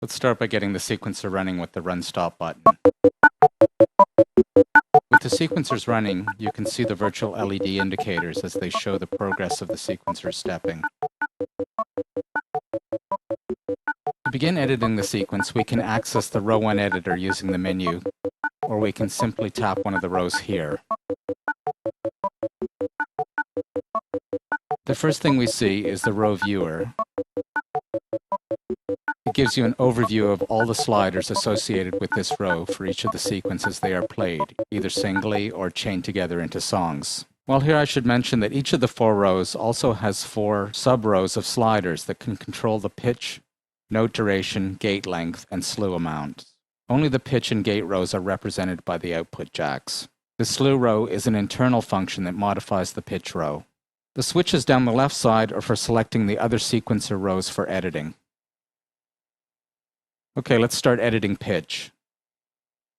Let's start by getting the sequencer running with the Run Stop button. With the sequencers running, you can see the virtual LED indicators as they show the progress of the sequencer stepping. To begin editing the sequence, we can access the Row 1 editor using the menu, or we can simply tap one of the rows here. The first thing we see is the row viewer. It gives you an overview of all the sliders associated with this row for each of the sequences they are played, either singly or chained together into songs. Well, here I should mention that each of the 4 rows also has 4 sub-rows of sliders that can control the pitch, note duration, gate length, and slew amount. Only the pitch and gate rows are represented by the output jacks. The slew row is an internal function that modifies the pitch row. The switches down the left side are for selecting the other sequencer rows for editing. Okay, let's start editing pitch.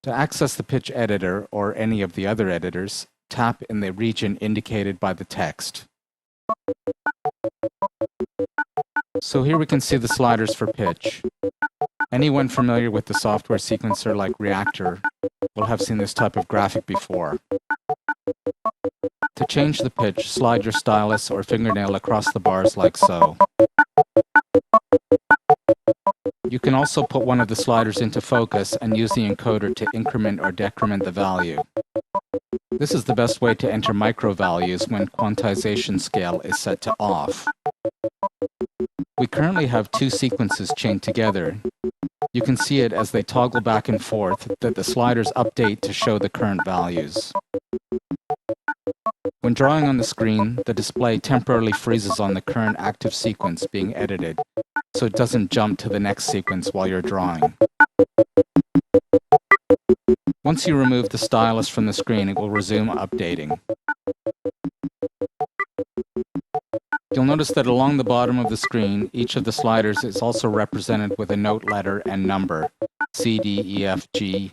To access the pitch editor or any of the other editors, tap in the region indicated by the text. So here we can see the sliders for pitch. Anyone familiar with the software sequencer like Reactor will have seen this type of graphic before. To change the pitch, slide your stylus or fingernail across the bars like so. You can also put one of the sliders into focus and use the encoder to increment or decrement the value. This is the best way to enter micro values when quantization scale is set to off. We currently have 2 sequences chained together. You can see it as they toggle back and forth that the sliders update to show the current values. When drawing on the screen, the display temporarily freezes on the current active sequence being edited, so it doesn't jump to the next sequence while you're drawing. Once you remove the stylus from the screen, it will resume updating. You'll notice that along the bottom of the screen, each of the sliders is also represented with a note letter and number, C, D, E, F, G.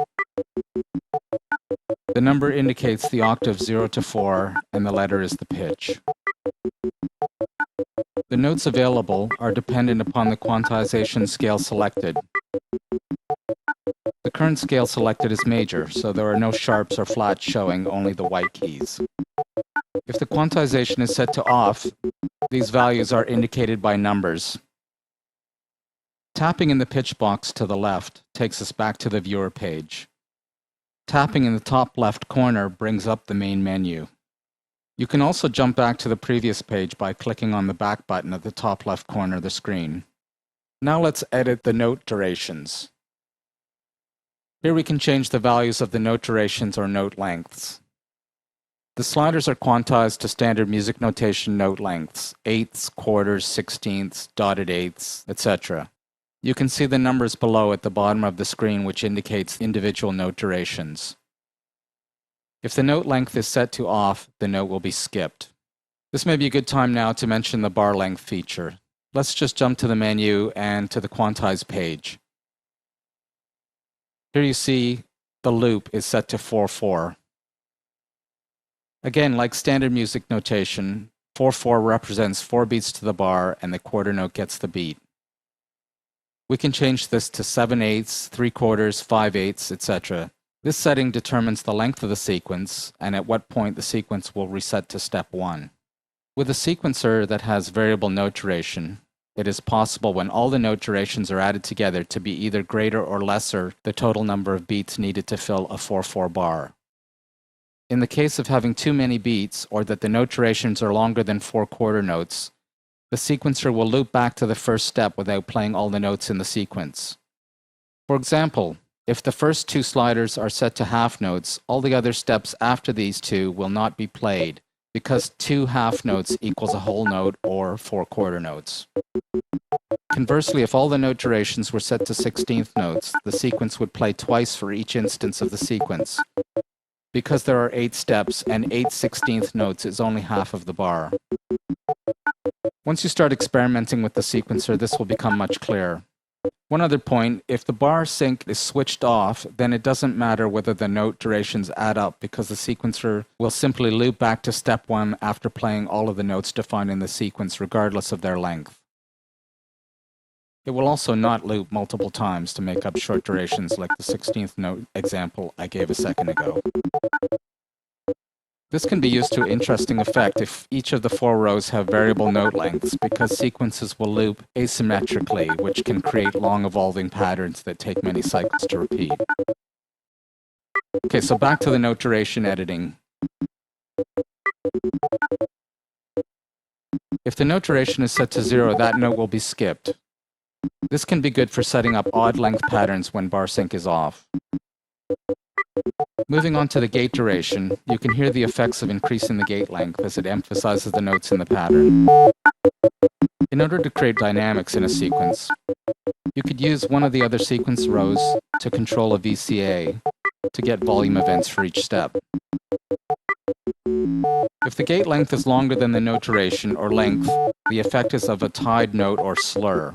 The number indicates the octave 0 to 4, and the letter is the pitch. The notes available are dependent upon the quantization scale selected. The current scale selected is major, so there are no sharps or flats showing, only the white keys. If the quantization is set to off, these values are indicated by numbers. Tapping in the pitch box to the left takes us back to the viewer page. Tapping in the top left corner brings up the main menu. You can also jump back to the previous page by clicking on the back button at the top left corner of the screen. Now let's edit the note durations. Here we can change the values of the note durations or note lengths. The sliders are quantized to standard music notation note lengths, eighths, quarters, sixteenths, dotted eighths, etc. You can see the numbers below at the bottom of the screen which indicates individual note durations. If the note length is set to off, the note will be skipped. This may be a good time now to mention the bar length feature. Let's just jump to the menu and to the quantize page. Here you see the loop is set to 4/4. Again, like standard music notation, 4/4 represents 4 beats to the bar and the quarter note gets the beat. We can change this to 7/8, 3/4, 5/8, etc. This setting determines the length of the sequence and at what point the sequence will reset to step 1. With a sequencer that has variable note duration, it is possible when all the note durations are added together to be either greater or lesser the total number of beats needed to fill a 4/4 bar. In the case of having too many beats or that the note durations are longer than 4 quarter notes, the sequencer will loop back to the first step without playing all the notes in the sequence. For example, if the first 2 sliders are set to half notes, all the other steps after these 2 will not be played because 2 half notes equals a whole note or 4 quarter notes. Conversely, if all the note durations were set to 16th notes, the sequence would play twice for each instance of the sequence. Because there are 8 steps and 8 16th notes is only half of the bar. Once you start experimenting with the sequencer, this will become much clearer. One other point, if the bar sync is switched off, then it doesn't matter whether the note durations add up because the sequencer will simply loop back to step 1 after playing all of the notes defined in the sequence regardless of their length. It will also not loop multiple times to make up short durations like the 16th note example I gave a second ago. This can be used to interesting effect if each of the 4 rows have variable note lengths, because sequences will loop asymmetrically, which can create long evolving patterns that take many cycles to repeat. Okay, so back to the note duration editing. If the note duration is set to 0, that note will be skipped. This can be good for setting up odd length patterns when bar sync is off. Moving on to the gate duration, you can hear the effects of increasing the gate length as it emphasizes the notes in the pattern. In order to create dynamics in a sequence, you could use one of the other sequence rows to control a VCA to get volume events for each step. If the gate length is longer than the note duration or length, the effect is of a tied note or slur.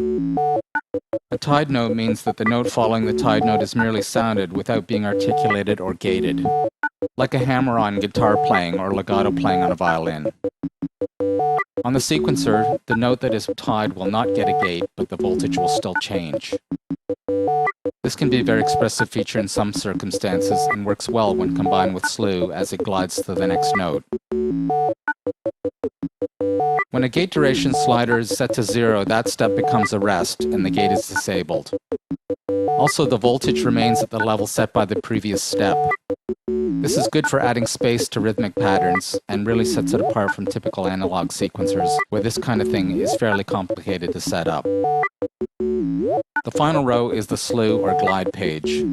A tied note means that the note following the tied note is merely sounded without being articulated or gated, like a hammer-on guitar playing or legato playing on a violin. On the sequencer, the note that is tied will not get a gate, but the voltage will still change. This can be a very expressive feature in some circumstances and works well when combined with slew as it glides to the next note. When a gate duration slider is set to 0, that step becomes a rest and the gate is disabled. Also, the voltage remains at the level set by the previous step. This is good for adding space to rhythmic patterns and really sets it apart from typical analog sequencers, where this kind of thing is fairly complicated to set up. The final row is the slew or glide page.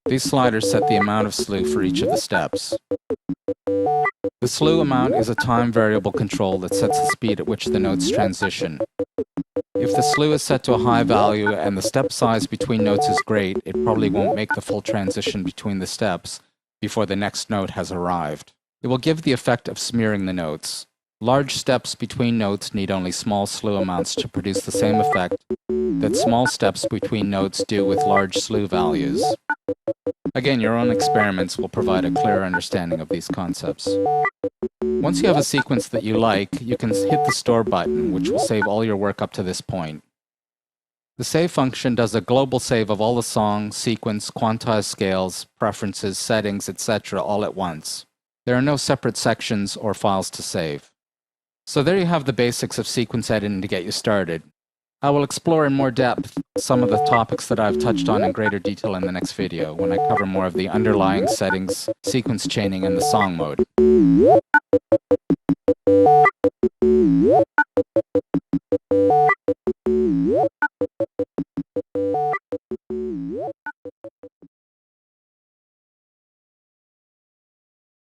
These sliders set the amount of slew for each of the steps. The slew amount is a time variable control that sets the speed at which the notes transition. If the slew is set to a high value and the step size between notes is great, it probably won't make the full transition between the steps before the next note has arrived. It will give the effect of smearing the notes. Large steps between notes need only small slew amounts to produce the same effect that small steps between notes do with large slew values. Again, your own experiments will provide a clear understanding of these concepts. Once you have a sequence that you like, you can hit the Store button, which will save all your work up to this point. The Save function does a global save of all the song, sequence, quantized scales, preferences, settings, etc. all at once. There are no separate sections or files to save. So there you have the basics of sequence editing to get you started. I will explore in more depth some of the topics that I've touched on in greater detail in the next video, when I cover more of the underlying settings, sequence chaining, and the song mode.